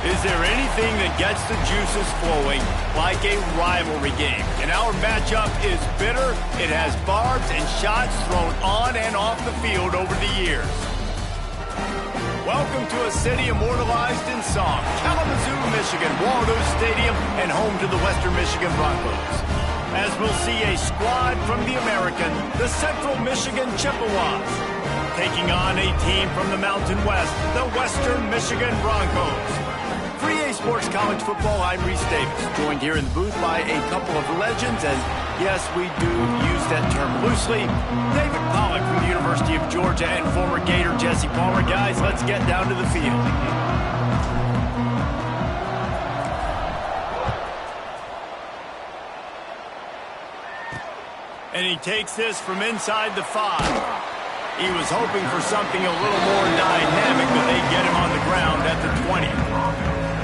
Is there anything that gets the juices flowing like a rivalry game? And our matchup is bitter. It has barbs and shots thrown on and off the field over the years. Welcome to a city immortalized in song, Kalamazoo, Michigan, Waldo Stadium, and home to the Western Michigan Broncos. As we'll see a squad from the American, the Central Michigan Chippewas, taking on a team from the Mountain West, the Western Michigan Broncos. For EA Sports College Football, I'm Reese Davis, joined here in the booth by a couple of legends, and yes, we do use that term loosely. David Pollack from the University of Georgia and former Gator Jesse Palmer. Guys, let's get down to the field. And he takes this from inside the 5. He was hoping for something a little more dynamic, but they get him on the ground at the 20.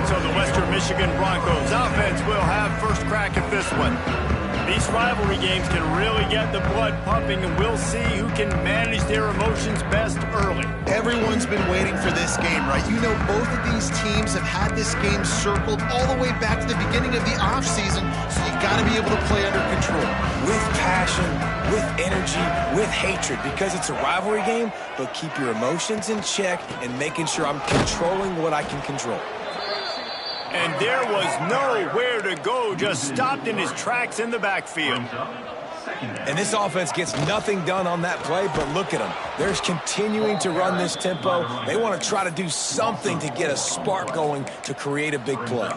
So the Western Michigan Broncos offense will have first crack at this one. These rivalry games can really get the blood pumping, and we'll see who can manage their emotions best early. Everyone's been waiting for this game, right? You know, both of these teams have had this game circled all the way back to the beginning of the offseason, so you got to be able to play under control. With passion, with energy, with hatred, because it's a rivalry game, but keep your emotions in check and making sure I'm controlling what I can control. And there was nowhere to go, just stopped in his tracks in the backfield. And this offense gets nothing done on that play, but look at them. They're continuing to run this tempo. They want to try to do something to get a spark going to create a big play.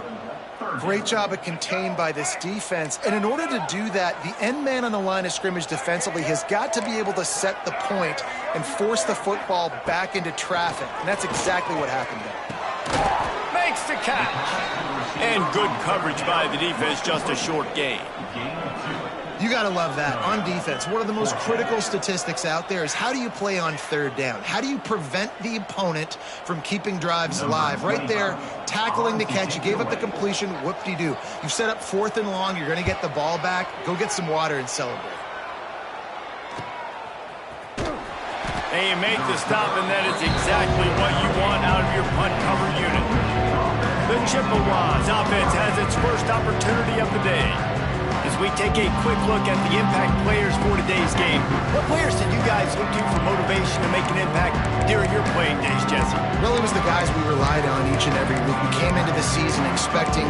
Great job of contained by this defense. And in order to do that, the end man on the line of scrimmage defensively has got to be able to set the point and force the football back into traffic. And that's exactly what happened there. Makes the catch. And good coverage by the defense, just a short gain. You got to love that. On defense, one of the most critical statistics out there is how do you play on third down? How do you prevent the opponent from keeping drives alive? Right there, tackling the catch. You gave up the completion. Whoop-de-doo. You set up 4th and long. You're going to get the ball back. Go get some water and celebrate. And you make the stop, and that is exactly what you want out of your punt cover unit. The Chippewas offense has its first opportunity of the day. As we take a quick look at the impact players for today's game, what players did you guys look to for motivation to make an impact during your playing days, Jesse? Well, it was the guys we relied on each and every week. We came into the season expecting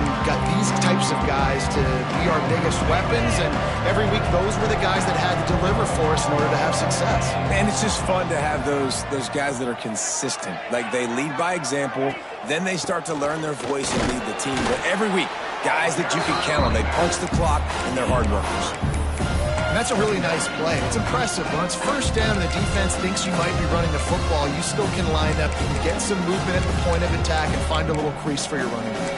these types of guys to be our biggest weapons, and every week those were the guys that had to deliver for us in order to have success. And it's just fun to have those guys that are consistent. Like, they lead by example, then they start to learn their voice and lead the team. But every week, guys that you can count on. They punch the clock, and they're hard workers. And that's a really nice play. It's impressive. When it's first down and the defense thinks you might be running the football, you still can line up and get some movement at the point of attack and find a little crease for your running back.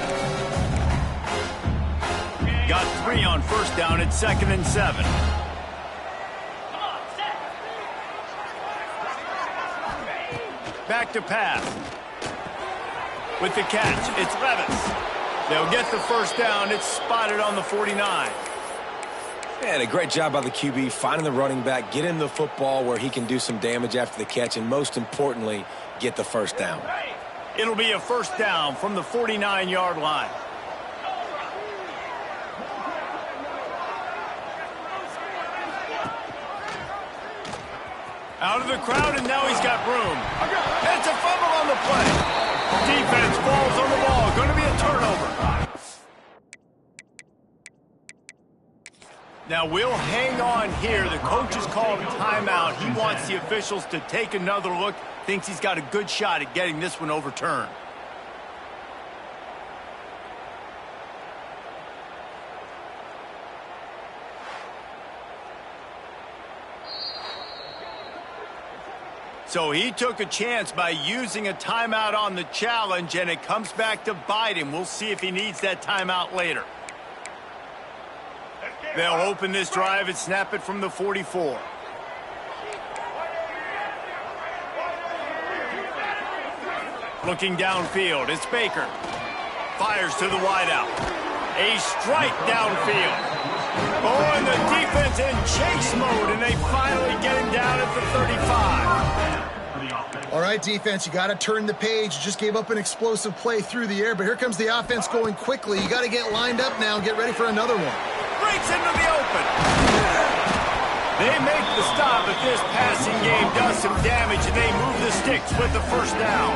Got 3 on first down at 2nd and 7. Back to pass. With the catch, it's Levis. They'll get the first down. It's spotted on the 49. And a great job by the QB finding the running back, getting the football where he can do some damage after the catch, and most importantly, get the first down. It'll be a first down from the 49-yard line. Out of the crowd, and now he's got room. It's a fumble on the play. Defense falls on the ball. Going to be a turnover. Now we'll hang on here. The coach has called a timeout. He wants the officials to take another look. Thinks he's got a good shot at getting this one overturned. So he took a chance by using a timeout on the challenge, and it comes back to bite him. We'll see if he needs that timeout later. They'll open this drive and snap it from the 44. Looking downfield, it's Baker. Fires to the wideout. A strike downfield. Oh, and the defense in chase mode, and they finally get him down at the 35. All right, defense, you got to turn the page. You just gave up an explosive play through the air, but here comes the offense going quickly. You got to get lined up now and get ready for another one. Breaks into the open. They make the stop, but this passing game does some damage, and they move the sticks with the first down.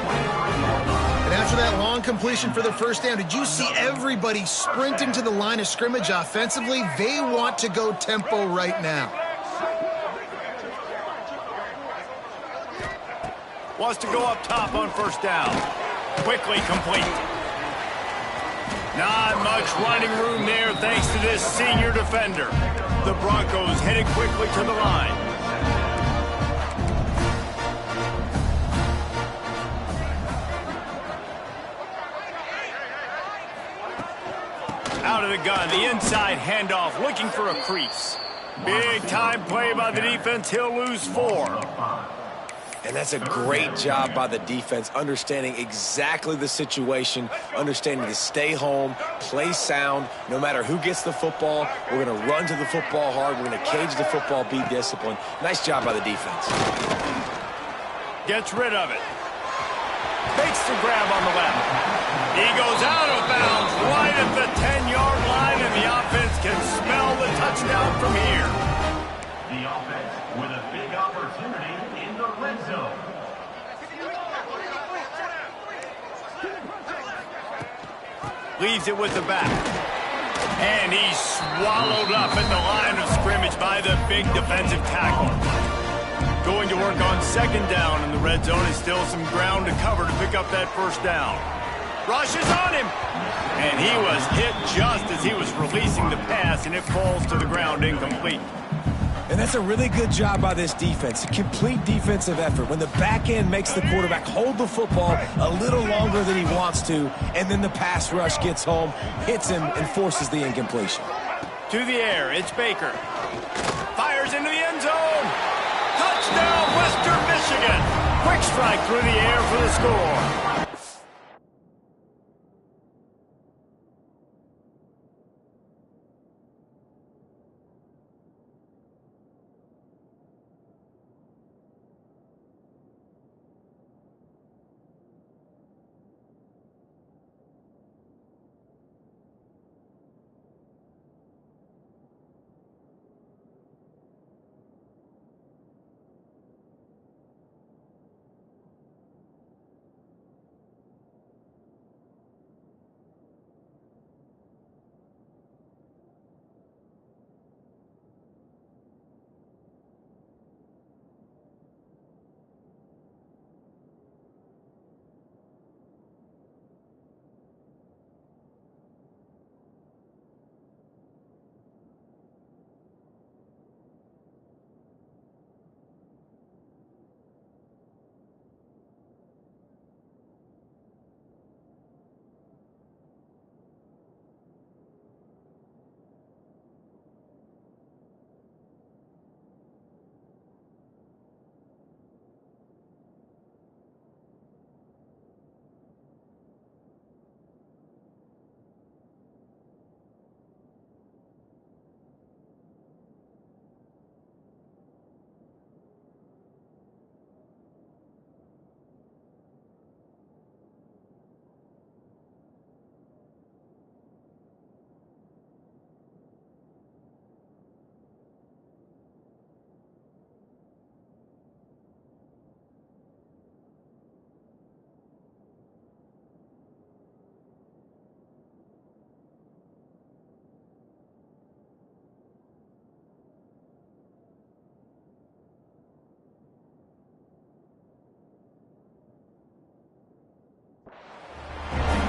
And after that long completion for the first down, did you see everybody sprinting to the line of scrimmage offensively? They want to go tempo right now. Wants to go up top on first down. Quickly complete. Not much running room there thanks to this senior defender. The Broncos headed quickly to the line. Out of the gun, the inside handoff, looking for a crease. Big time play by the defense. He'll lose 4. And that's a great job by the defense, understanding exactly the situation, understanding to stay home, play sound, no matter who gets the football. We're going to run to the football hard. We're going to cage the football, be disciplined. Nice job by the defense. Gets rid of it. Makes the grab on the left. He goes out of bounds right at the 10-yard line, and the offense can smell the touchdown from here. The offense with a big opportunity in the red zone. Leaves it with the back. And he's swallowed up at the line of scrimmage by the big defensive tackle. Going to work on second down in the red zone, and still some ground to cover to pick up that first down. Rushes on him. And he was hit just as he was releasing the pass, and it falls to the ground incomplete. And that's a really good job by this defense. A complete defensive effort. When the back end makes the quarterback hold the football a little longer than he wants to, and then the pass rush gets home, hits him, and forces the incompletion. To the air, it's Baker. Fires into the end zone. Touchdown, Western Michigan. Quick strike through the air for the score.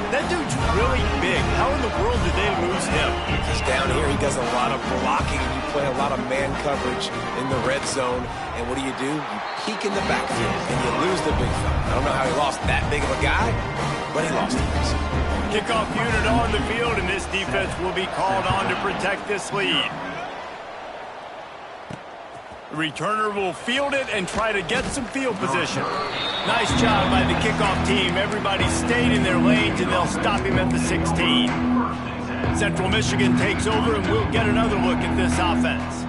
That dude's really big. How in the world did they lose him? Because down here he does a lot of blocking, and you play a lot of man coverage in the red zone. And what do? You peek in the backfield, and you lose the big fella. I don't know how he lost that big of a guy, but he lost him. Kickoff unit on the field, and this defense will be called on to protect this lead. The returner will field it and try to get some field position. Nice job by the kickoff team. Everybody stayed in their lanes, and they'll stop him at the 16. Central Michigan takes over, and we'll get another look at this offense.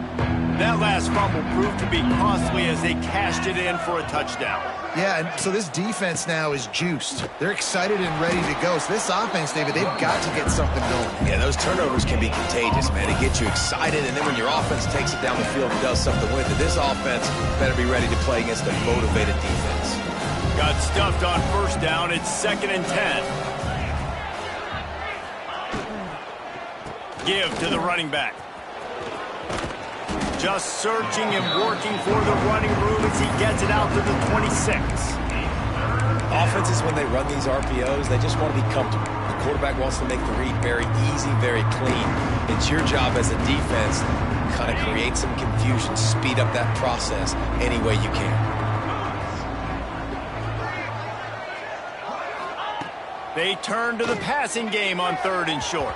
That last fumble proved to be costly as they cashed it in for a touchdown. Yeah, and so this defense now is juiced. They're excited and ready to go. So this offense, David, they've got to get something going. Yeah, those turnovers can be contagious, man. It gets you excited, and then when your offense takes it down the field and does something with it, this offense better be ready to play against a motivated defense. Got stuffed on first down. It's 2nd and 10. Give to the running back. Just searching and working for the running room as he gets it out to the 26. Offenses, when they run these RPOs, they just want to be comfortable. The quarterback wants to make the read very easy, very clean. It's your job as a defense to kind of create some confusion, speed up that process any way you can. They turn to the passing game on 3rd and short.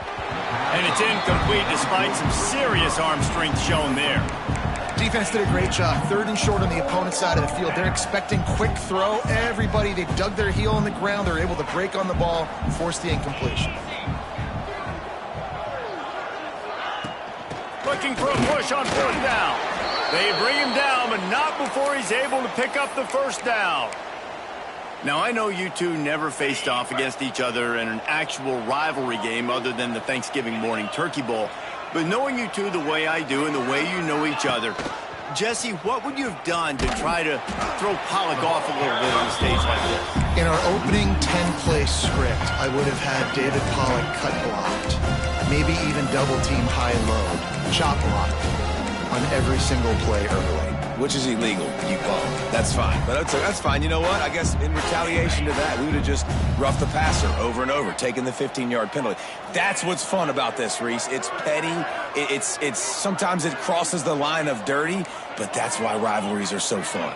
And it's incomplete despite some serious arm strength shown there. Defense did a great job. 3rd and short on the opponent's side of the field. They're expecting quick throw. Everybody, they dug their heel in the ground. They're able to break on the ball, force the incompletion. Looking for a push on 4th down. They bring him down, but not before he's able to pick up the first down. Now, I know you two never faced off against each other in an actual rivalry game other than the Thanksgiving morning turkey bowl. But knowing you two the way I do and the way you know each other, Jesse, what would you have done to try to throw Pollock off a little bit on a stage like this? In our opening 10-play script, I would have had David Pollock cut blocked, maybe even double-team high-low, chop blocked on every single play early. Which is illegal, you call. That's fine. But that's fine. You know what? I guess in retaliation to that, we would have just roughed the passer over and over, taking the 15-yard penalty. That's what's fun about this, Reese. It's petty. It's sometimes it crosses the line of dirty, but that's why rivalries are so fun.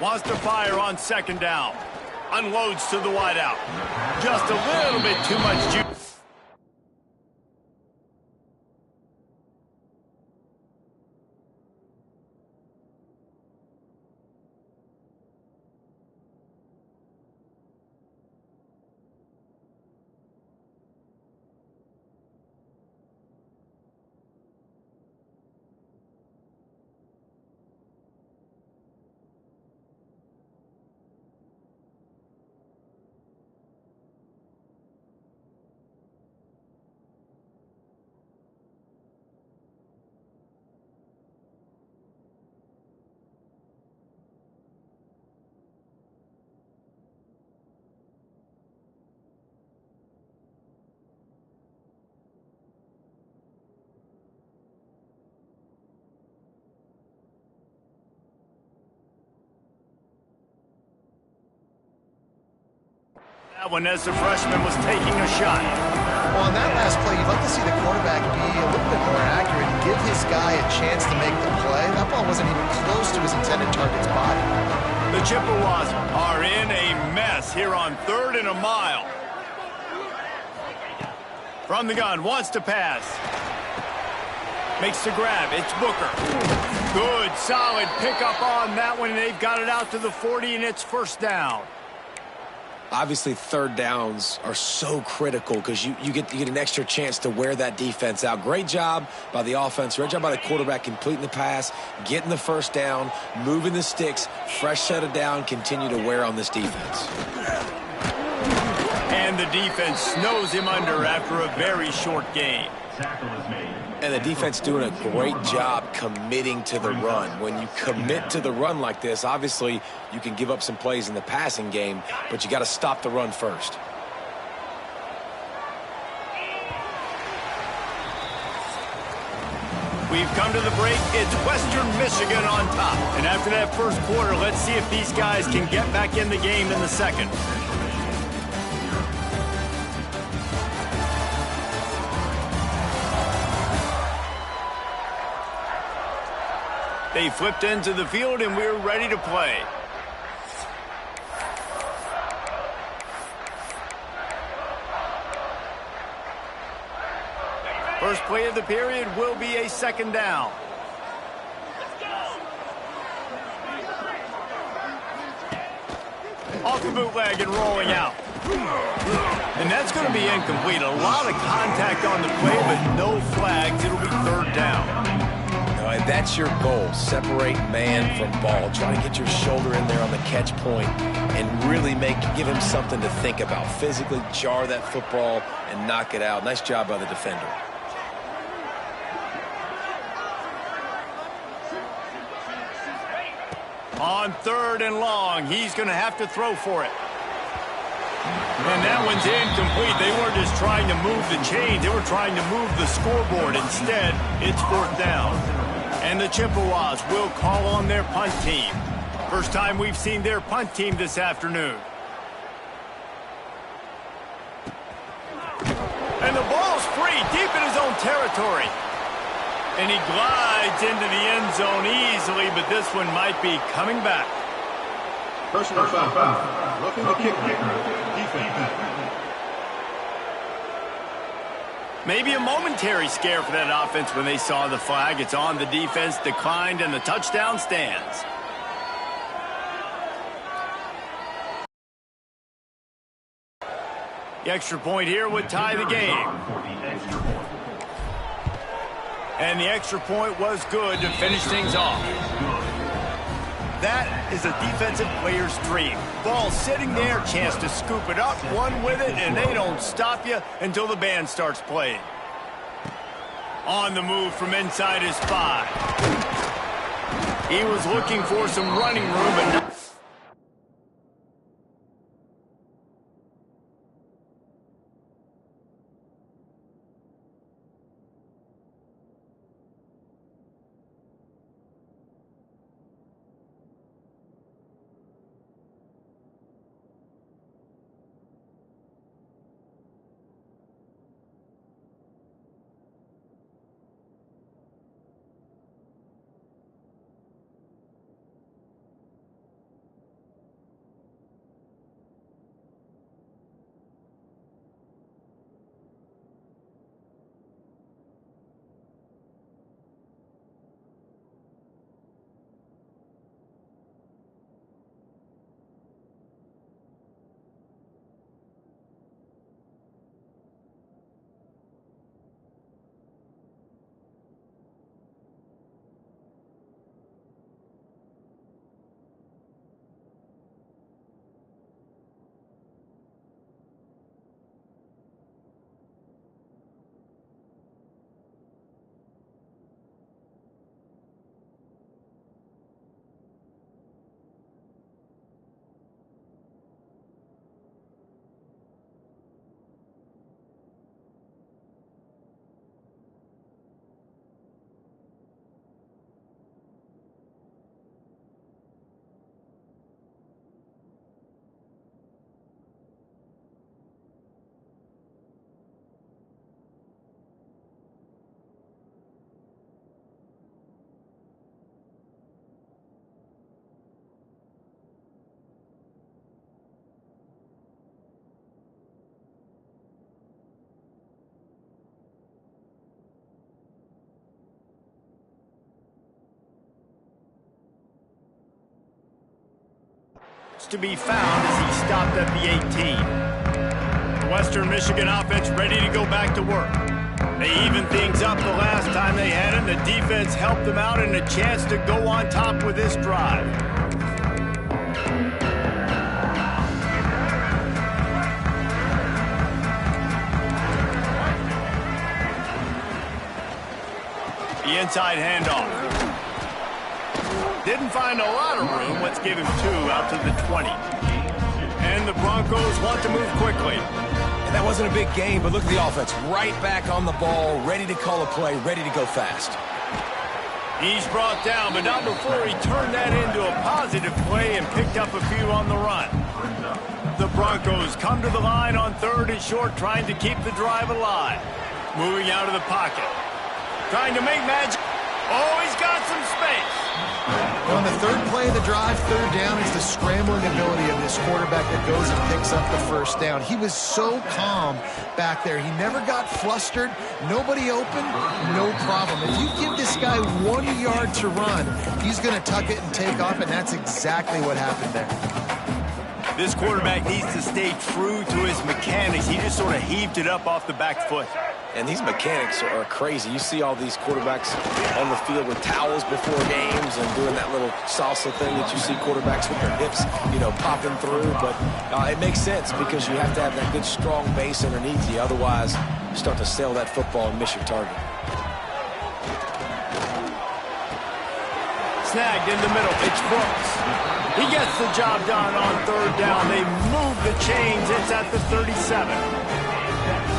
Wants to fire on 2nd down. Unloads to the wideout. Just a little bit too much juice. That one as the freshman was taking a shot. Well, on that last play, you'd like to see the quarterback be a little bit more accurate and give his guy a chance to make the play. That ball wasn't even close to his intended target's body. The Chippewas are in a mess here on 3rd and a mile. From the gun, wants to pass. Makes the grab. It's Booker. Good, solid pickup on that one, and they've got it out to the 40, and it's 1st down. Obviously, 3rd downs are so critical because you get an extra chance to wear that defense out. Great job by the offense. Great job by the quarterback completing the pass, getting the 1st down, moving the sticks, fresh set of down, continue to wear on this defense. And the defense snows him under after a very short game. Tackle is made. And the defense doing a great job committing to the run. When you commit to the run like this, obviously you can give up some plays in the passing game, but you got to stop the run first. We've come to the break. It's Western Michigan on top. And after that first quarter, let's see if these guys can get back in the game in the second. They flipped into the field, and we're ready to play. First play of the period will be a 2nd down. Off the bootleg and rolling out. And that's going to be incomplete. A lot of contact on the play, but no flags. It'll be 3rd down. No, mind, that's your goal. Separate man from ball. Try to get your shoulder in there on the catch point and really give him something to think about. Physically jar that football and knock it out. Nice job by the defender. On 3rd and long, he's going to have to throw for it. And that one's incomplete. They weren't just trying to move the chains. They were trying to move the scoreboard. Instead, it's 4th down. And the Chippewas will call on their punt team. First time we've seen their punt team this afternoon. And the ball's free, deep in his own territory. And he glides into the end zone easily, but this one might be coming back. Personal foul. Looking to kick defense. Maybe a momentary scare for that offense when they saw the flag. It's on, the defense declined, and the touchdown stands. The extra point here would tie the game. And the extra point was good to finish things off. That is a defensive player's dream. Ball sitting there, chance to scoop it up, one with it, and they don't stop you until the band starts playing. On the move from inside his 5. He was looking for some running room, and to be found as he stopped at the 18. The Western Michigan offense ready to go back to work. They evened things up the last time they had it. The defense helped them out and a chance to go on top with this drive. The inside handoff. Didn't find a lot of room. Let's give him 2 out to the 20. And the Broncos want to move quickly. And that wasn't a big game, but look at the offense. Right back on the ball, ready to call a play, ready to go fast. He's brought down, but not before he turned that into a positive play and picked up a few on the run. The Broncos come to the line on 3rd and short, trying to keep the drive alive. Moving out of the pocket. Trying to make magic. Oh, he's got some space. On the 3rd play of the drive, 3rd down, is the scrambling ability of this quarterback that goes and picks up the 1st down. He was so calm back there. He never got flustered. Nobody open, no problem. If you give this guy 1 yard to run, he's going to tuck it and take off, and that's exactly what happened there. This quarterback needs to stay true to his mechanics. He just sort of heaved it up off the back foot. And these mechanics are crazy. You see all these quarterbacks on the field with towels before games and doing that little salsa thing that you see quarterbacks with their hips, you know, popping through. But it makes sense because you have to have that good, strong base underneath you. Otherwise, you start to sail that football and miss your target. Snagged in the middle. It's Brooks. He gets the job done on third down. They move the chains. It's at the 37.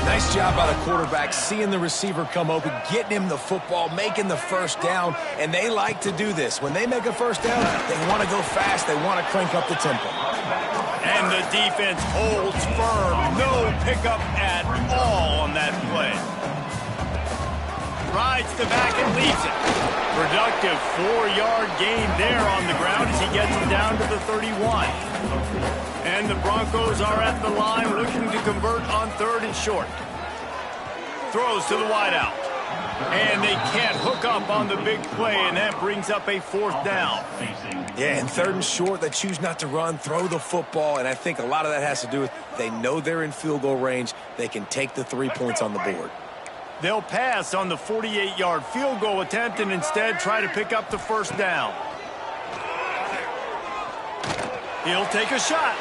Nice job by the quarterback, seeing the receiver come open, getting him the football, making the first down, and they like to do this. When they make a first down, they want to go fast. They want to crank up the tempo. And the defense holds firm. No pickup at all on that play. Rides the back and leaves it. Productive 4-yard gain there on the ground as he gets it down to the 31. And the Broncos are at the line looking to convert on third and short. Throws to the wideout. And they can't hook up on the big play, and that brings up a fourth down. Yeah, and third and short, they choose not to run, throw the football, and I think a lot of that has to do with they know they're in field goal range. They can take the 3 points on the board. They'll pass on the 48-yard field goal attempt and instead try to pick up the first down. He'll take a shot.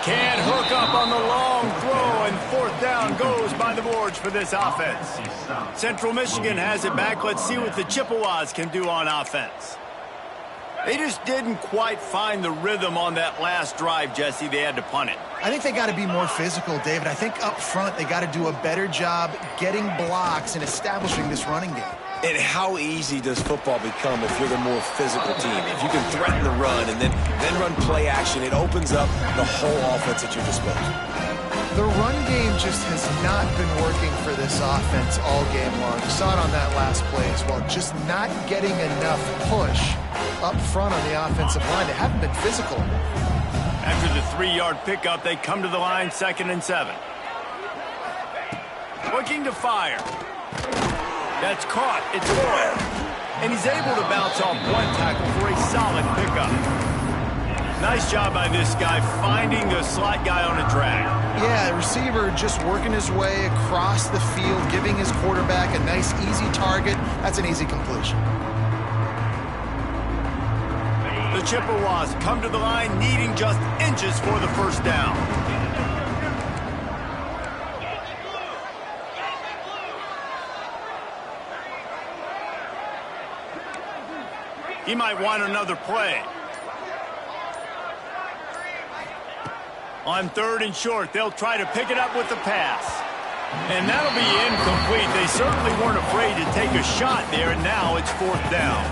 Can't hook up on the long throw, and fourth down goes by the boards for this offense. Central Michigan has it back. Let's see what the Chippewas can do on offense. They just didn't quite find the rhythm on that last drive, Jesse. They had to punt it. I think they got to be more physical, David. I think up front they got to do a better job getting blocks and establishing this running game. And how easy does football become if you're the more physical team? If you can threaten the run and then run play action, it opens up the whole offense at your disposal. The run game just has not been working for this offense all game long. You saw it on that last play as well. Just not getting enough push up front on the offensive line. They haven't been physical. After the 3-yard pickup, they come to the line, 2nd and 7. Looking to fire. That's caught. It's Boyle. And he's able to bounce off one tackle for a solid pickup. Nice job by this guy finding the slot guy on a drag. Yeah, the receiver just working his way across the field, giving his quarterback a nice, easy target. That's an easy completion. The Chippewas come to the line needing just inches for the first down. He might want another play. On third and short, they'll try to pick it up with the pass. And that'll be incomplete. They certainly weren't afraid to take a shot there, and now it's fourth down.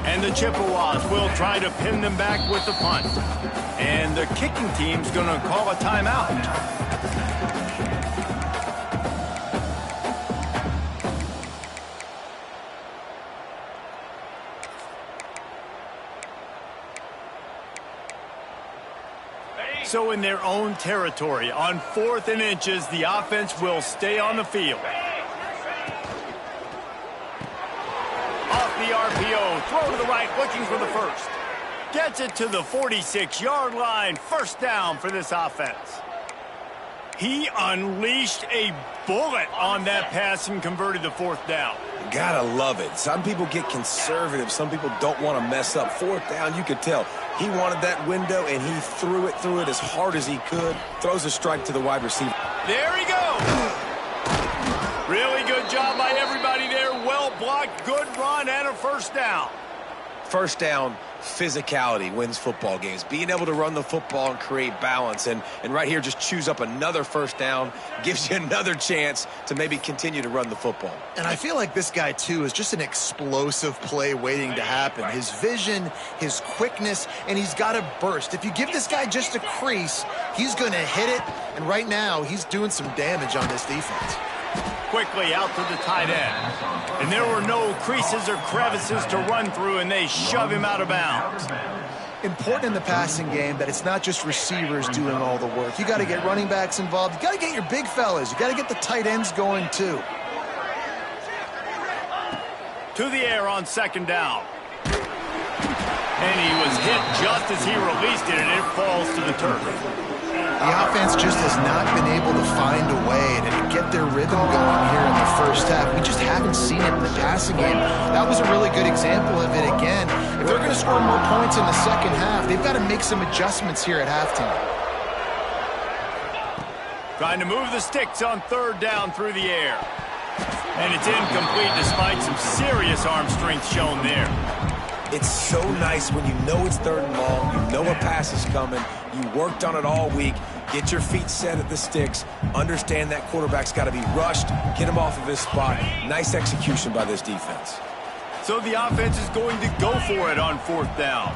And the Chippewas will try to pin them back with the punt. And the kicking team's going to call a timeout. So in their own territory, on 4th and inches, the offense will stay on the field. Off the RPO, throw to the right, looking for the first. Gets it to the 46-yard line, first down for this offense. He unleashed a bullet on that pass and converted the fourth down. Gotta love it. Some people get conservative. Some people don't want to mess up. Fourth down, you could tell. He wanted that window, and he threw it as hard as he could. Throws a strike to the wide receiver. There he goes. Really good job by everybody there. Well blocked, good run, and a first down. First down, physicality wins football games. Being able to run the football and create balance. And right here, just choose up another first down. Gives you another chance to maybe continue to run the football. And I feel like this guy, too, is just an explosive play waiting to happen. His vision, his quickness, and he's got a burst. If you give this guy just a crease, he's going to hit it. And right now, he's doing some damage on this defense. Quickly out to the tight end. And there were no creases or crevices to run through, and they shove him out of bounds. Important in the passing game that it's not just receivers doing all the work. You got to get running backs involved. You got to get your big fellas. You got to get the tight ends going, too. To the air on second down. And he was hit just as he released it, and it falls to the turf. The offense just has not been able to find a way to get their rhythm going here in the first half. We just haven't seen it in the passing game. That was a really good example of it again. If they're going to score more points in the second half, they've got to make some adjustments here at halftime. Trying to move the sticks on third down through the air. And it's incomplete despite some serious arm strength shown there. It's so nice when you know it's third and long, you know a pass is coming, you worked on it all week, get your feet set at the sticks, understand that quarterback's got to be rushed, get him off of his spot. Nice execution by this defense. So the offense is going to go for it on fourth down.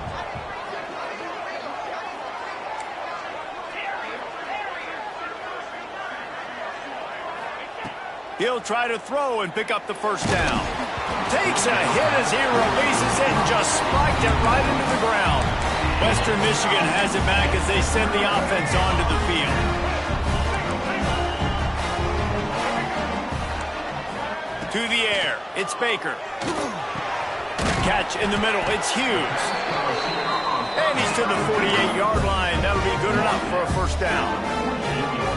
He'll try to throw and pick up the first down. Takes a hit as he releases it and just spiked it right into the ground. Western Michigan has it back as they send the offense onto the field. To the air, it's Baker. Catch in the middle, it's Hughes. And he's to the 48-yard line. That'll be good enough for a first down.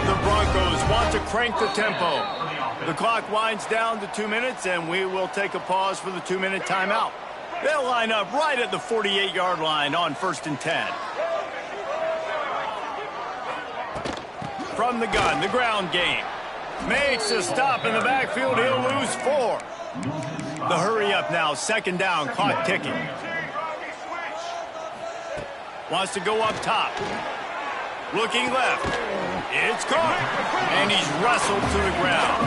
The Broncos want to crank the tempo. The clock winds down to 2 minutes, and we will take a pause for the 2-minute timeout. They'll line up right at the 48-yard line on 1st and 10. From the gun, the ground game. Makes a stop in the backfield. He'll lose 4. The hurry up now, 2nd down, clock ticking. Wants to go up top. Looking left. It's caught. And he's wrestled to the ground.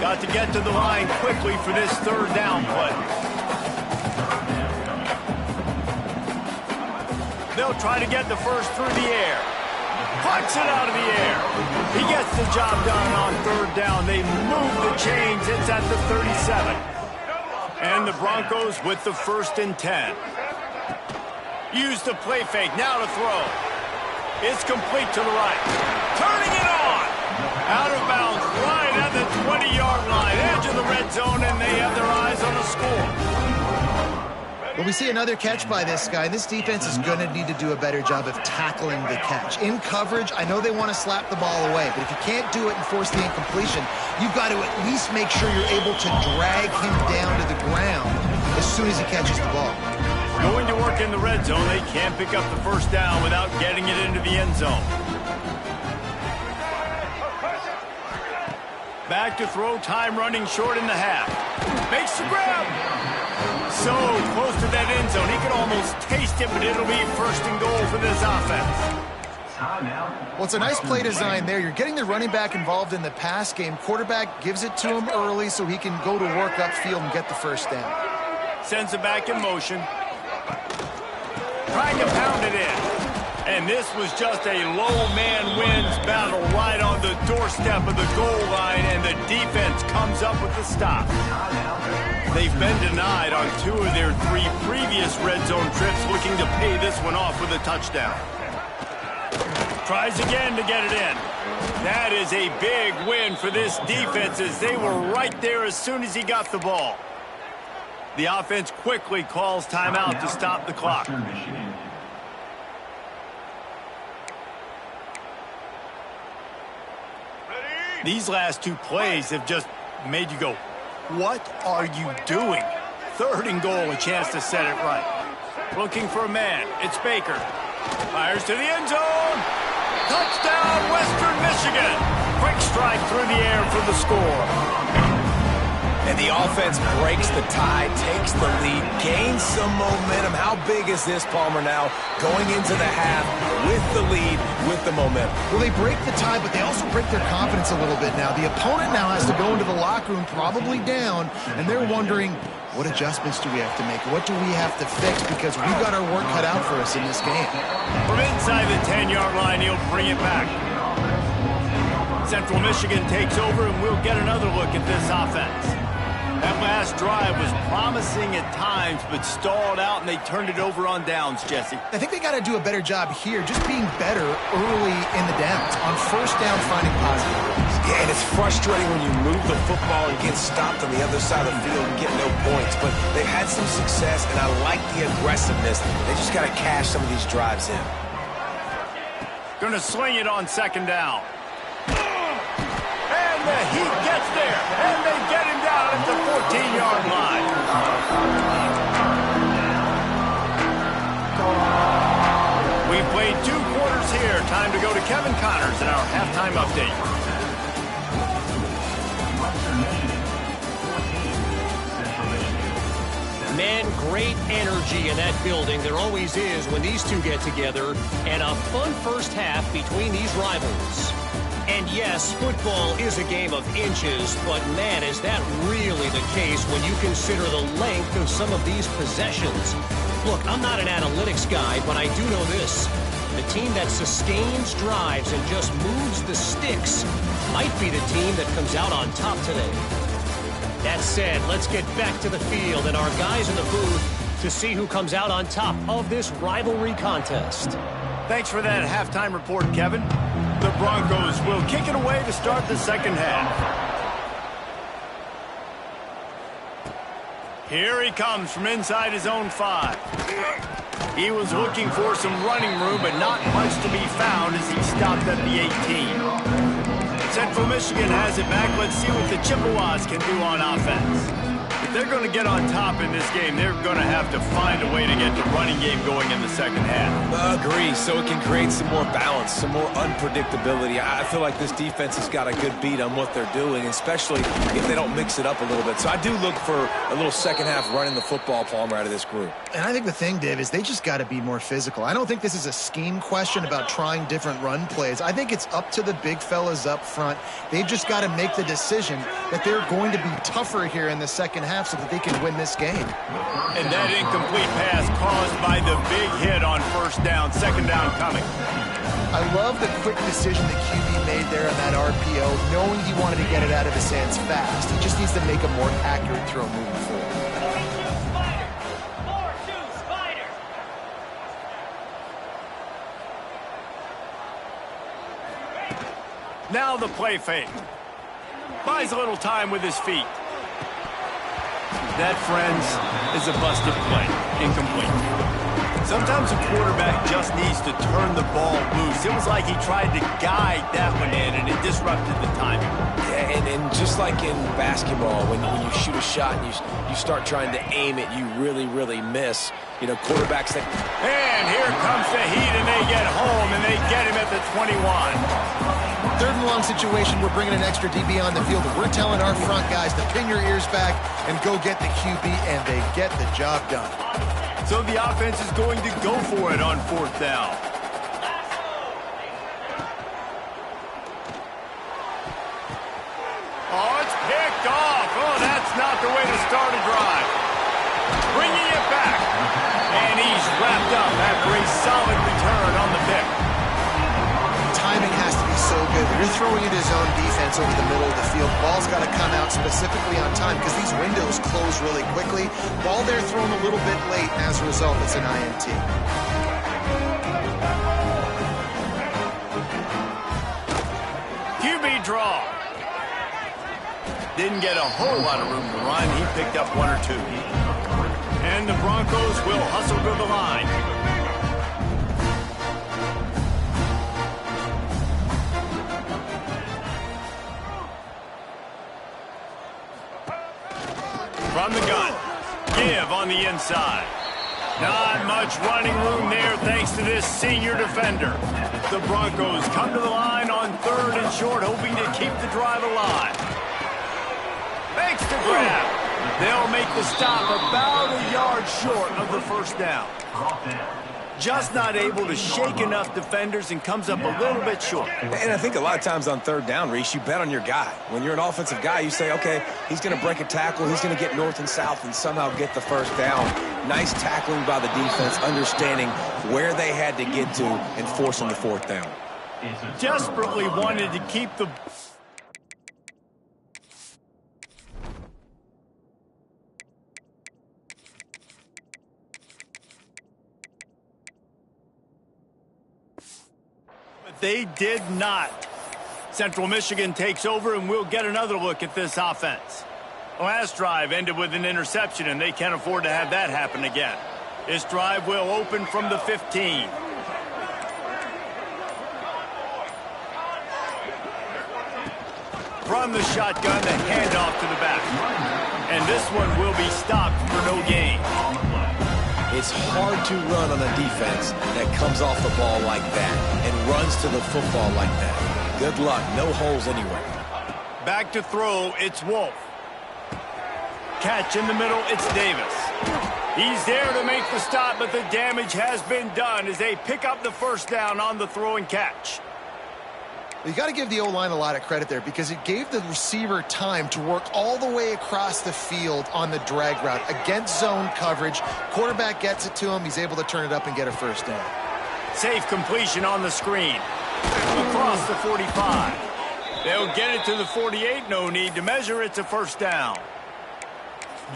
Got to get to the line quickly for this 3rd down play. They'll try to get the first through the air. Plucks it out of the air. He gets the job done on 3rd down. They move the chains. It's at the 37. And the Broncos with the 1st and 10. Use the play fake. Now to throw. It's complete to the right. Turning it on. Out of bounds right at the 20-yard line. Edge of the red zone, and they have their eyes on a score. Well, we see another catch by this guy. This defense is going to need to do a better job of tackling the catch. In coverage, I know they want to slap the ball away, but if you can't do it and force the incompletion, you've got to at least make sure you're able to drag him down to the ground as soon as he catches the ball. Going to work in the red zone, they can't pick up the first down without getting it into the end zone. Back to throw, time running short in the half. Makes the grab. So close to that end zone, he could almost taste it, but it'll be 1st and goal for this offense. Well, it's a nice play design there. You're getting the running back involved in the pass game. Quarterback gives it to him early so he can go to work upfield and get the first down. Sends it back in motion. Trying to pound it in. And this was just a low man wins battle right on the doorstep of the goal line, and the defense comes up with the stop. They've been denied on 2 of their 3 previous red zone trips, looking to pay this one off with a touchdown. Tries again to get it in. That is a big win for this defense, as they were right there as soon as he got the ball. The offense quickly calls timeout to stop the clock. These last 2 plays have just made you go, what are you doing? 3rd and goal, a chance to set it right. Looking for a man. It's Baker. Fires to the end zone. Touchdown, Western Michigan. Quick strike through the air for the score. And the offense breaks the tie, takes the lead, gains some momentum. How big is this, Palmer, now? Going into the half with the lead, with the momentum. Well, they break the tie, but they also break their confidence a little bit now. The opponent now has to go into the locker room, probably down, and they're wondering, what adjustments do we have to make? What do we have to fix? Because we've got our work cut out for us in this game. From inside the 10-yard line, he'll bring it back. Central Michigan takes over, and we'll get another look at this offense. That last drive was promising at times, but stalled out, and they turned it over on downs, Jesse. I think they got to do a better job here, just being better early in the downs. On 1st down, finding positive plays. Yeah, and it's frustrating when you move the football and get stopped on the other side of the field and get no points. But they've had some success, and I like the aggressiveness. They just got to cash some of these drives in. Going to sling it on second down. And the Heat gets there, and they get him down at the 14-yard line. We've played 2 quarters here. Time to go to Kevin Connors in our halftime update. Man, great energy in that building. There always is when these two get together. And a fun first half between these rivals. And yes, football is a game of inches, but man, is that really the case when you consider the length of some of these possessions. Look, I'm not an analytics guy, but I do know this. The team that sustains drives and just moves the sticks might be the team that comes out on top today. That said, let's get back to the field and our guys in the booth to see who comes out on top of this rivalry contest. Thanks for that halftime report, Kevin. The Broncos will kick it away to start the second half. Here he comes from inside his own 5. He was looking for some running room, but not much to be found as he stopped at the 18. Central Michigan has it back. Let's see what the Chippewas can do on offense. If they're going to get on top in this game, they're going to have to find a way to get the running game going in the second half. Agree, so it can create some more balance, some more unpredictability. I feel like this defense has got a good beat on what they're doing, especially if they don't mix it up a little bit. So I do look for a little second half running the football Palmer out of this group. And I think the thing, Dave, is they just got to be more physical. I don't think this is a scheme question about trying different run plays. I think it's up to the big fellas up front. They've just got to make the decision that they're going to be tougher here in the second half so that they can win this game. And that incomplete pass caused by the big hit on first down, second down coming. I love the quick decision that QB made there on that RPO, knowing he wanted to get it out of his hands fast. He just needs to make a more accurate throw moving forward. Now the play fake. Buys a little time with his feet. That, friends, is a busted play. Incomplete. Sometimes a quarterback just needs to turn the ball loose. It was like he tried to guide that one in, and it disrupted the timing. Yeah, and just like in basketball, when you shoot a shot and you start trying to aim it, you really, really miss. You know, quarterbacks that... And here comes the Heat, and they get home, and they get him at the 21. Third and long situation, we're bringing an extra DB on the field. We're telling our front guys to pin your ears back and go get the QB, and they get the job done. So the offense is going to go for it on fourth down. Oh, it's picked off. Oh, that's not the way to start a drive. Bringing it back. And he's wrapped up after a solid return on the pick. Timing has to be so good. When you're throwing into zone defense over the middle of the field, ball's got to come out specifically on time because these windows close really quickly. Ball there thrown a little bit late, and as a result, it's an INT. QB draw. Didn't get a whole lot of room to run. He picked up 1 or 2. And the Broncos will hustle to the line. From the gun. Give on the inside. Not much running room there thanks to this senior defender. The Broncos come to the line on 3rd and short, hoping to keep the drive alive. Makes the grab. They'll make the stop about a yard short of the first down. Just not able to shake enough defenders and comes up a little bit short. And I think a lot of times on third down, Reese, you bet on your guy. When you're an offensive guy, you say, okay, he's going to break a tackle, he's going to get north and south and somehow get the first down. Nice tackling by the defense, understanding where they had to get to and forcing the fourth down. Desperately wanted to keep the... They did not. Central Michigan takes over, and we'll get another look at this offense. Last drive ended with an interception, and they can't afford to have that happen again. This drive will open from the 15. from the shotgun, the handoff to the back. And this one will be stopped for no gain. It's hard to run on a defense that comes off the ball like that and runs to the football like that. Good luck. No holes anywhere. Back to throw, it's Wolf. Catch in the middle, it's Davis. He's there to make the stop, but the damage has been done as they pick up the first down on the throw and catch. You got to give the O-line a lot of credit there because it gave the receiver time to work all the way across the field on the drag route against zone coverage. Quarterback gets it to him. He's able to turn it up and get a first down. Safe completion on the screen. Across the 45. They'll get it to the 48. No need to measure. It's a first down.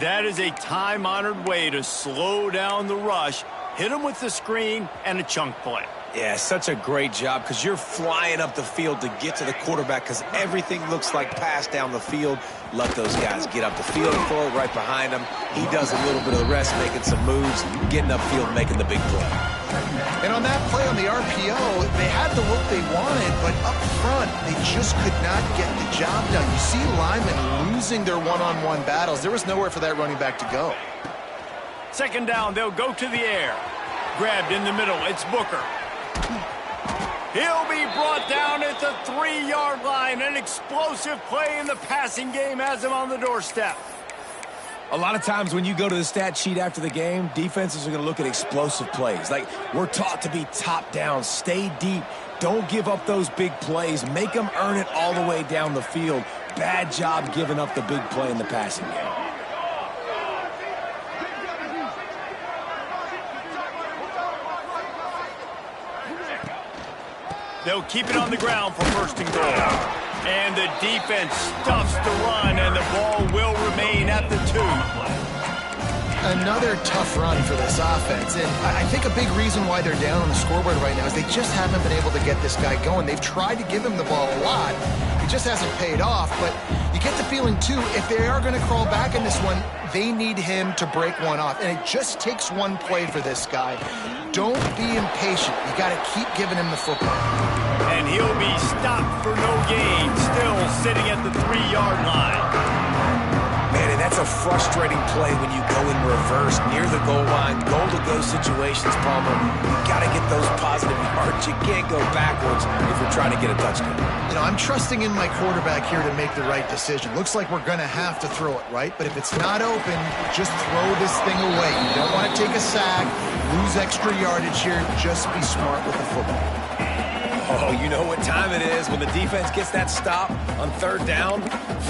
That is a time-honored way to slow down the rush, hit him with the screen, and a chunk play. Yeah, such a great job because you're flying up the field to get to the quarterback because everything looks like pass down the field. Let those guys get up the field and throw it right behind him. He does a little bit of the rest, making some moves, getting upfield, making the big play. And on that play on the RPO, they had the look they wanted, but up front, they just could not get the job done. You see linemen losing their one-on-one battles. There was nowhere for that running back to go. Second down, they'll go to the air. Grabbed in the middle, it's Booker. He'll be brought down at the 3-yard line. An explosive play in the passing game has him on the doorstep. A lot of times when you go to the stat sheet after the game, defenses are going to look at explosive plays. Like, we're taught to be top down, stay deep, don't give up those big plays, make them earn it all the way down the field. Bad job giving up the big play in the passing game. They'll keep it on the ground for first and goal. And the defense stuffs the run, and the ball will remain at the 2. Another tough run for this offense. And I think a big reason why they're down on the scoreboard right now is they just haven't been able to get this guy going. They've tried to give him the ball a lot. It just hasn't paid off. But you get the feeling, too, if they are going to crawl back in this one, they need him to break one off. And it just takes one play for this guy. Don't be impatient. You got to keep giving him the football. And he'll be stopped for no gain, still sitting at the 3-yard line. Man, and that's a frustrating play when you go in reverse near the goal line, goal-to-go situations, Palmer. You got to get those positive yards. You can't go backwards if you're trying to get a touchdown. You know, I'm trusting in my quarterback here to make the right decision. Looks like we're going to have to throw it, right? But if it's not open, just throw this thing away. You don't want to take a sack, lose extra yardage here. Just be smart with the football. Oh, you know what time it is when the defense gets that stop on third down.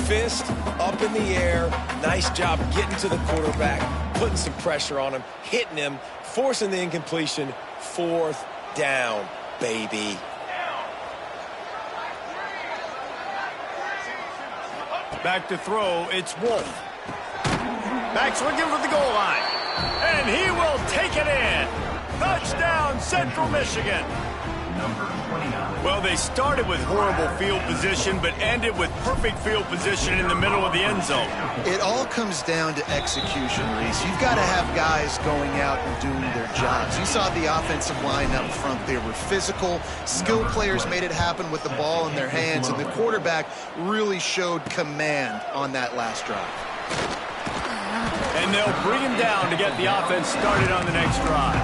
Fist up in the air. Nice job getting to the quarterback, putting some pressure on him, hitting him, forcing the incompletion. Fourth down, baby. Back to throw, it's Wolf. Back's looking for the goal line. And he will take it in. Touchdown, Central Michigan. Well, they started with horrible field position, but ended with perfect field position in the middle of the end zone. It all comes down to execution, Reese. You've got to have guys going out and doing their jobs. You saw the offensive line up front. They were physical. Skilled players made it happen with the ball in their hands, and the quarterback really showed command on that last drive. And they'll bring him down to get the offense started on the next drive.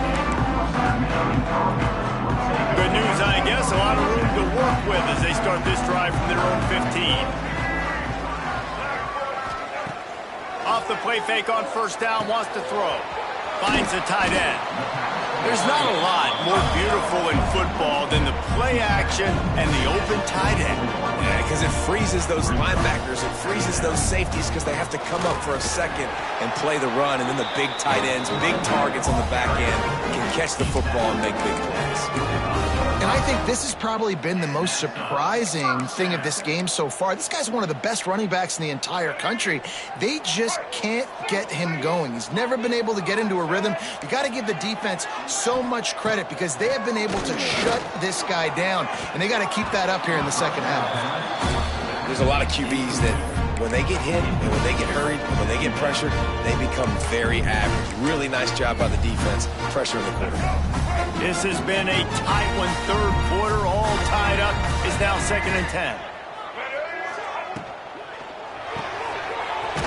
Good news, I guess. A lot of room to work with as they start this drive from their own 15. Off the play fake on first down, wants to throw. Finds a tight end. There's not a lot more beautiful in football than the play action and the open tight end. Yeah, because it freezes those linebackers. It freezes those safeties because they have to come up for a second and play the run. And then the big tight ends, big targets on the back end can catch the football and make big plays. And I think this has probably been the most surprising thing of this game so far. This guy's one of the best running backs in the entire country. They just can't get him going. He's never been able to get into a rhythm. You got to give the defense so much credit because they have been able to shut this guy down, and they got to keep that up here in the second half. There's a lot of QBs that when they get hit and when they get hurried and when they get pressured, they become very average. Really nice job by the defense, pressuring the quarterback. This has been a tight one. Third quarter, all tied up. It's now 2nd and 10.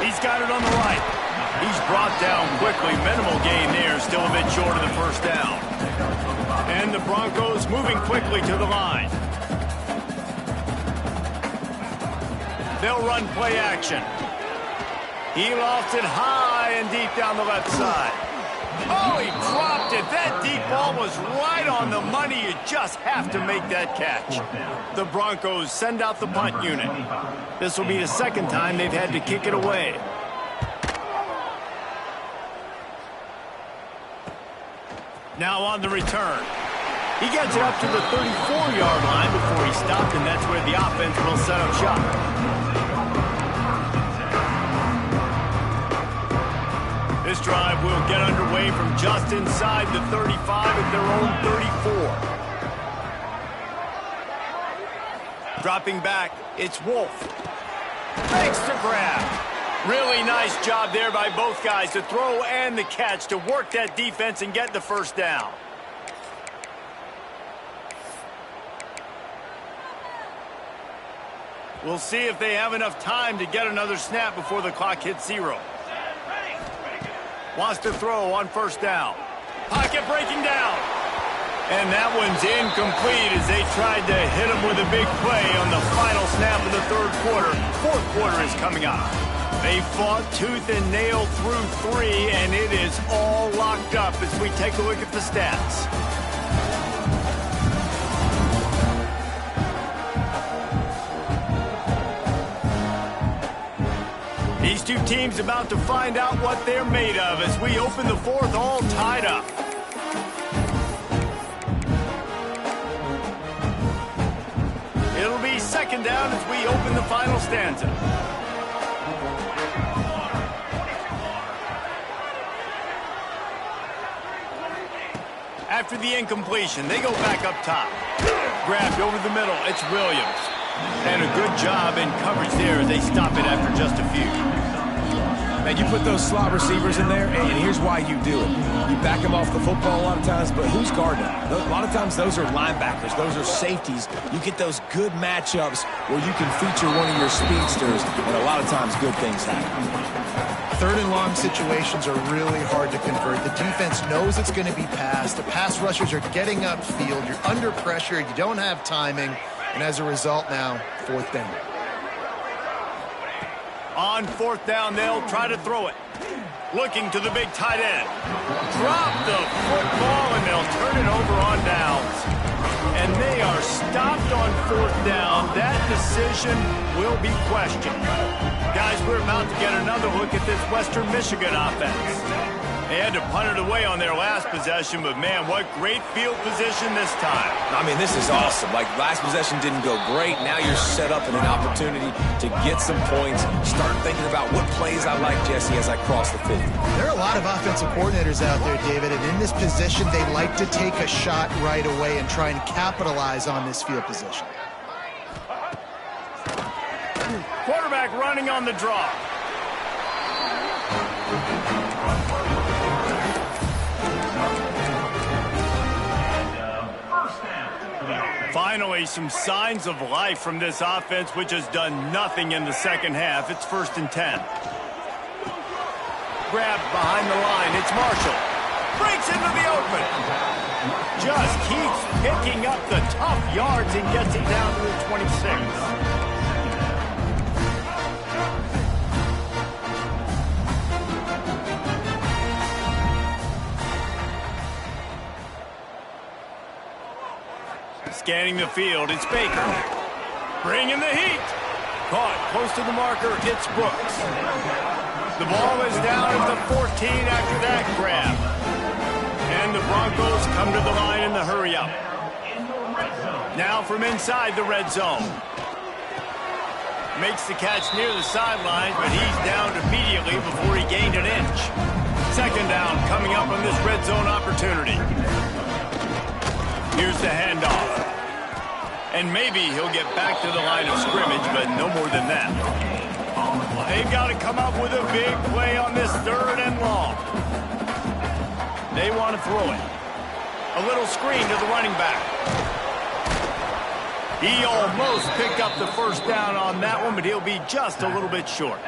He's got it on the right. He's brought down quickly. Minimal gain there. Still a bit short of the first down. And the Broncos moving quickly to the line. They'll run play action. He lofts it high and deep down the left side. Oh, he dropped it. That deep ball was right on the money. You just have to make that catch. The Broncos send out the punt unit. This will be the second time they've had to kick it away. Now on the return. He gets it up to the 34-yard line before he stopped, and that's where the offense will set up shop. This drive will get underway from just inside the 35 at their own 34. Dropping back, it's Wolf. Makes the grab. Really nice job there by both guys to throw and the catch to work that defense and get the first down. We'll see if they have enough time to get another snap before the clock hits 0. Wants to throw on first down. Pocket breaking down. And that one's incomplete as they tried to hit him with a big play on the final snap of the third quarter. Fourth quarter is coming up. They fought tooth and nail through 3, and it is all locked up as we take a look at the stats. These two teams about to find out what they're made of as we open the fourth all tied up. It'll be second down as we open the final stanza. After the incompletion, they go back up top. Grabbed over the middle, it's Williams. And a good job in coverage there as they stop it after just a few. Now, you put those slot receivers in there, and here's why you do it. You back them off the football a lot of times, but who's guarding them? A lot of times those are linebackers. Those are safeties. You get those good matchups where you can feature one of your speedsters, and a lot of times good things happen. Third and long situations are really hard to convert. The defense knows it's going to be passed. The pass rushers are getting upfield. You're under pressure. You don't have timing. And as a result now, fourth down. On fourth down, they'll try to throw it. Looking to the big tight end. Drop the football, and they'll turn it over on downs. And they are stopped on fourth down. That decision will be questioned. Guys, we're about to get another look at this Western Michigan offense. They had to punt it away on their last possession, but man, what great field position this time. I mean, this is awesome. Like, last possession didn't go great. Now you're set up in an opportunity to get some points. Start thinking about what plays I like, Jesse, as I cross the 50. There are a lot of offensive coordinators out there, David, and in this position, they like to take a shot right away and try and capitalize on this field position. Quarterback running on the draw. Finally, some signs of life from this offense, which has done nothing in the second half. It's 1st and 10. Grabbed behind the line. It's Marshall. Breaks into the open. Just keeps picking up the tough yards and gets it down to the 26. Scanning the field, it's Baker. Bringing the heat. Caught close to the marker, it's Brooks. The ball is down at the 14 after that grab. And the Broncos come to the line in the hurry-up. Now from inside the red zone. Makes the catch near the sidelines, but he's down immediately before he gained an inch. Second down coming up on this red zone opportunity. Here's the handoff. And maybe he'll get back to the line of scrimmage, but no more than that. They've got to come up with a big play on this 3rd and long. They want to throw it. A little screen to the running back. He almost picked up the first down on that one, but he'll be just a little bit short.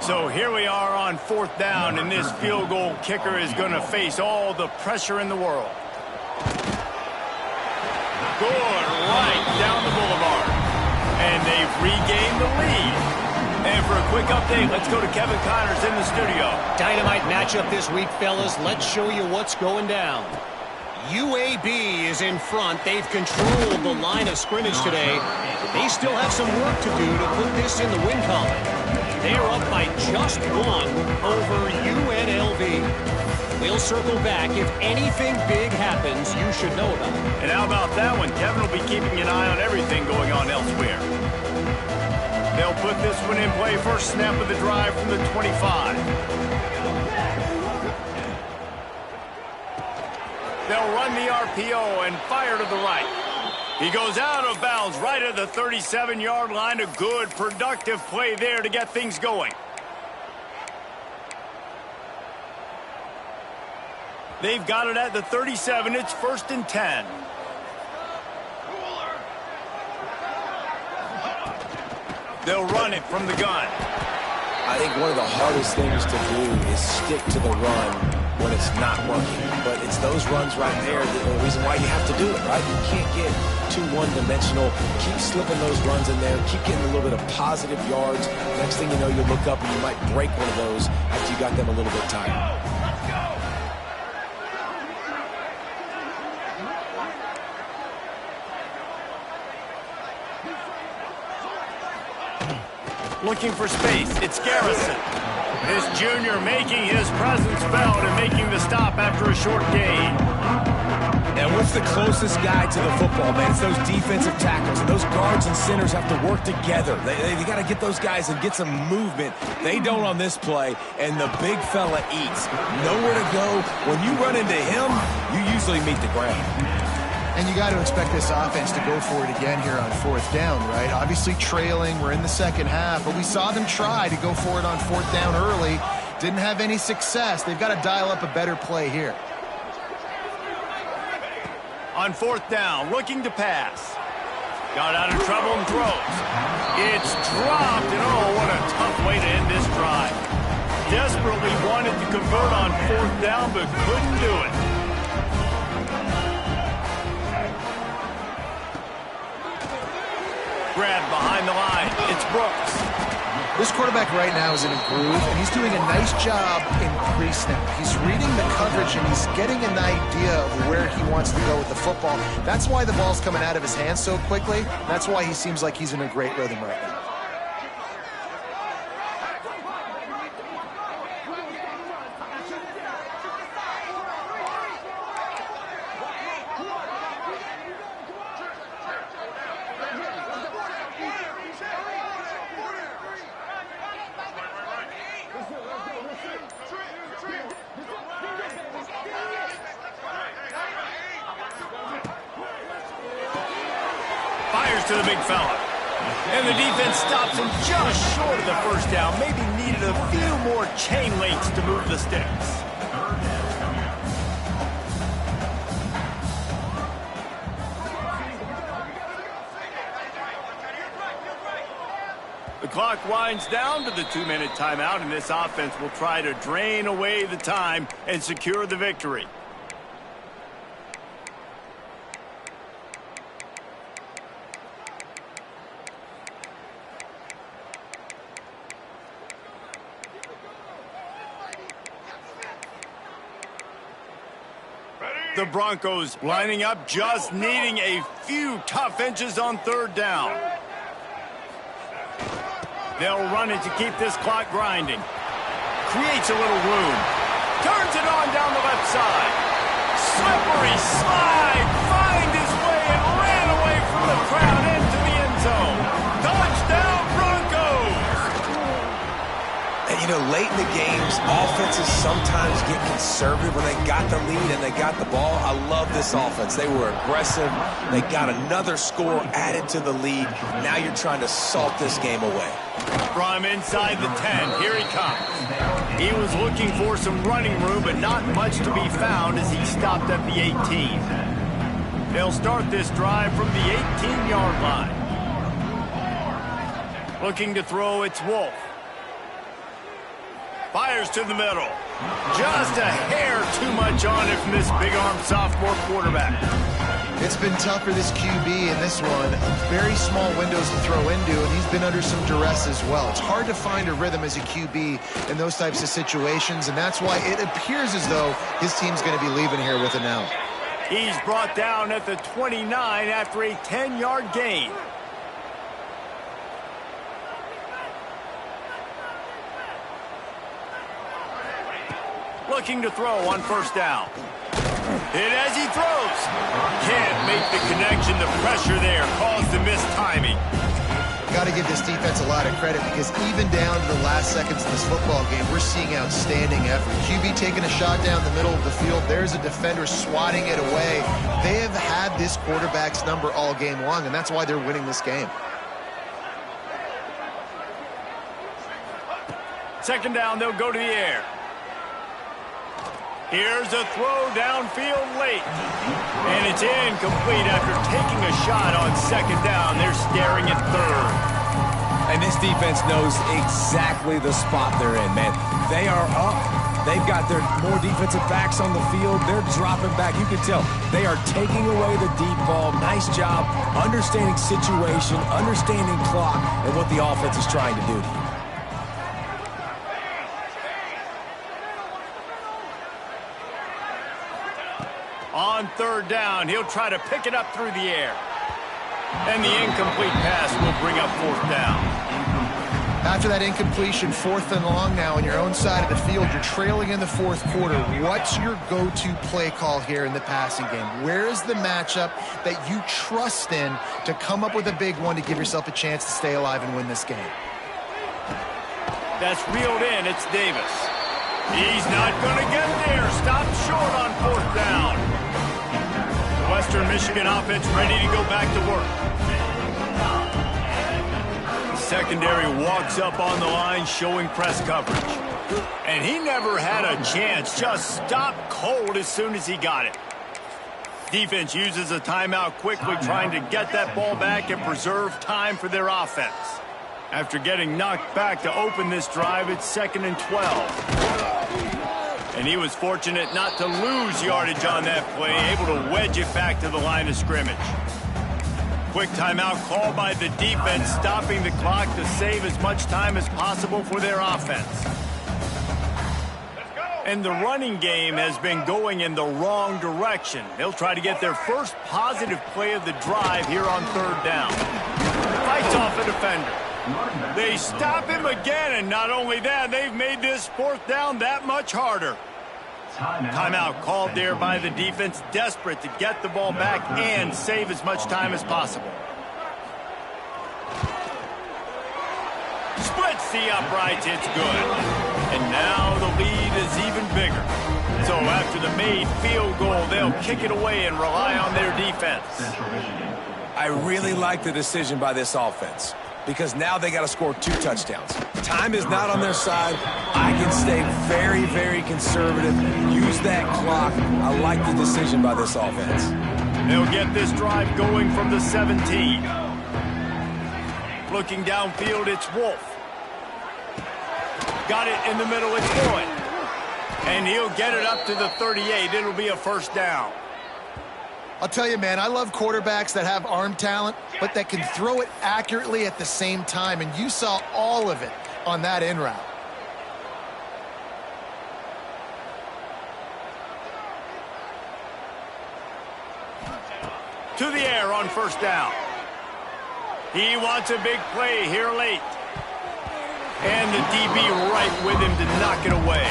So here we are on 4th down, and this field goal kicker is going to face all the pressure in the world. Good, right down the boulevard. And they've regained the lead. And for a quick update, let's go to Kevin Connors in the studio. Dynamite matchup this week, fellas. Let's show you what's going down. UAB is in front. They've controlled the line of scrimmage today. They still have some work to do to put this in the win column. They're up by just 1 over UNLV. We'll circle back. If anything big happens, you should know about it. And how about that one? Kevin will be keeping an eye on everything going on elsewhere. They'll put this one in play. First snap of the drive from the 25. They'll run the RPO and fire to the right. He goes out of bounds right at the 37-yard line. A good, productive play there to get things going. They've got it at the 37. It's 1st and 10. They'll run it from the gun. I think one of the hardest things to do is stick to the run when it's not working. But it's those runs right there that are the reason why you have to do it, right? You can't get too one-dimensional. Keep slipping those runs in there. Keep getting a little bit of positive yards. Next thing you know, you look up and you might break one of those after you got them a little bit tired. Looking for space. It's Garrison. This junior making his presence felt and making the stop after a short gain. And what's the closest guy to the football, man? It's those defensive tackles. And those guards and centers have to work together. They got to get those guys and get some movement. They don't on this play, and the big fella eats. Nowhere to go. When you run into him, you usually meet the ground. And you got to expect this offense to go for it again here on 4th down, right? Obviously trailing, we're in the second half, but we saw them try to go for it on 4th down early. Didn't have any success. They've got to dial up a better play here. On 4th down, looking to pass. Got out of trouble and throws. It's dropped, and oh, what a tough way to end this drive. Desperately wanted to convert on 4th down, but couldn't do it. Grab behind the line. It's Brooks. This quarterback right now is in a groove, and he's doing a nice job in pre-snap. He's reading the coverage, and he's getting an idea of where he wants to go with the football. That's why the ball's coming out of his hands so quickly. That's why he seems like he's in a great rhythm right now. To the big fella. And the defense stops him just short of the first down. Maybe needed a few more chain links to move the sticks. The clock winds down to the 2-minute timeout, and this offense will try to drain away the time and secure the victory. The Broncos lining up, just needing a few tough inches on 3rd down. They'll run it to keep this clock grinding. Creates a little room. Turns it on down the left side. Slippery slide. Find his way and ran away from the crowd into the end zone. Touchdown Broncos! And, you know, late in the games, offenses sometimes get conservative when they got the lead and they got the ball. I love this offense. They were aggressive. They got another score added to the lead. Now you're trying to salt this game away. From inside the 10, here he comes. He was looking for some running room, but not much to be found as he stopped at the 18. They'll start this drive from the 18-yard line. Looking to throw, it's Wolf. Fires to the middle. Just a hair too much on it from this big-arm sophomore quarterback. It's been tough for this QB in this one. Very small windows to throw into, and he's been under some duress as well. It's hard to find a rhythm as a QB in those types of situations, and that's why it appears as though his team's going to be leaving here with an out. He's brought down at the 29 after a 10-yard gain. Looking to throw on first down. Hit as he throws. Can't make the connection. The pressure there caused the missed timing. Got to give this defense a lot of credit because even down to the last seconds of this football game, we're seeing outstanding effort. QB taking a shot down the middle of the field. There's a defender swatting it away. They have had this quarterback's number all game long, and that's why they're winning this game. Second down, they'll go to the air. Here's a throw downfield late. And it's incomplete after taking a shot on second down. They're staring at third. And this defense knows exactly the spot they're in, man. They are up. They've got their more defensive backs on the field. They're dropping back. You can tell they are taking away the deep ball. Nice job understanding situation, understanding clock, and what the offense is trying to do. On third down, he'll try to pick it up through the air. And the incomplete pass will bring up fourth down. After that incompletion, 4th and long now on your own side of the field, you're trailing in the fourth quarter. What's your go-to play call here in the passing game? Where is the matchup that you trust in to come up with a big one to give yourself a chance to stay alive and win this game? That's reeled in. It's Davis. He's not going to get there. Stopped short on fourth down. The Western Michigan offense ready to go back to work. Secondary walks up on the line showing press coverage. And he never had a chance. Just stopped cold as soon as he got it. Defense uses a timeout quickly, trying to get that ball back and preserve time for their offense. After getting knocked back to open this drive, it's 2nd and 12. And he was fortunate not to lose yardage on that play, able to wedge it back to the line of scrimmage. Quick timeout called by the defense, stopping the clock to save as much time as possible for their offense. And the running game has been going in the wrong direction. They'll try to get their first positive play of the drive here on third down. Fights off a defender. They stop him again, and not only that, they've made this fourth down that much harder. Timeout called there by the defense, desperate to get the ball back and save as much time as possible. Splits the uprights, it's good. And now the lead is even bigger. So after the made field goal, they'll kick it away and rely on their defense. I really like the decision by this offense, because now they got to score 2 touchdowns. Time is not on their side. I can stay very, very conservative. Use that clock. I like the decision by this offense. They'll get this drive going from the 17. Looking downfield, it's Wolf. Got it in the middle, it's Boyd. And he'll get it up to the 38. It'll be a first down. I'll tell you, man, I love quarterbacks that have arm talent, but that can throw it accurately at the same time, and you saw all of it on that in route. To the air on first down. He wants a big play here late. And the DB right with him to knock it away.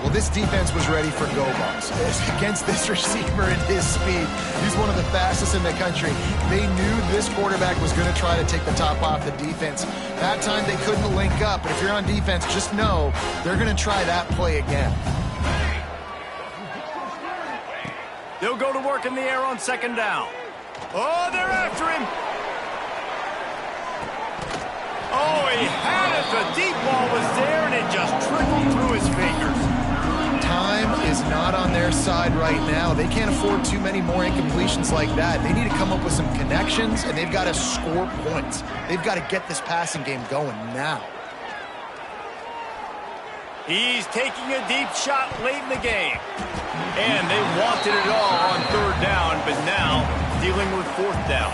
Well, this defense was ready for go balls. Against this receiver and his speed, he's one of the fastest in the country. They knew this quarterback was going to try to take the top off the defense. That time they couldn't link up, but if you're on defense, just know they're going to try that play again. They'll go to work in the air on second down. Oh, they're after him. Oh, he had it. The deep ball was there, and it just trickled through his fingers. Time is not on their side right now, they can't afford too many more incompletions like that. They need to come up with some connections, and they've got to score points. They've got to get this passing game going now. He's taking a deep shot late in the game. And they wanted it all on third down, but now dealing with fourth down.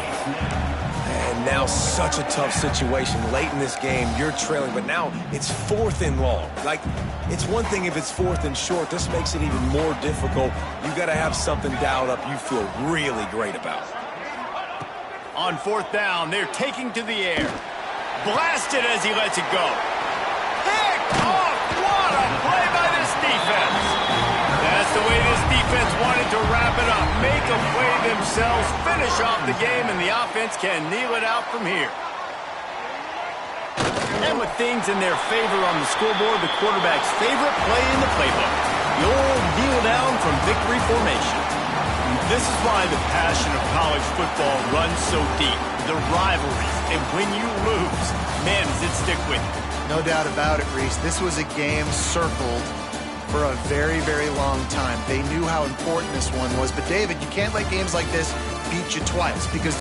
And now such a tough situation. Late in this game, you're trailing, but now it's fourth and long. Like, it's one thing if it's fourth and short. This makes it even more difficult. You got to have something dialed up you feel really great about. On fourth down, they're taking to the air. Blasted as he lets it go. Picked off! What a play by this defense. That's the way this defense wanted to wrap it up. Make a play themselves, finish off the game, and the offense can kneel it out from here. And with things in their favor on the scoreboard, the quarterback's favorite play in the playbook. The old kneel down from victory formation. This is why the passion of college football runs so deep. The rivalries, and when you lose, man, does it stick with you. No doubt about it, Reese. This was a game circled for a very, very long time. They knew how important this one was. But, David, you can't let games like this beat you twice because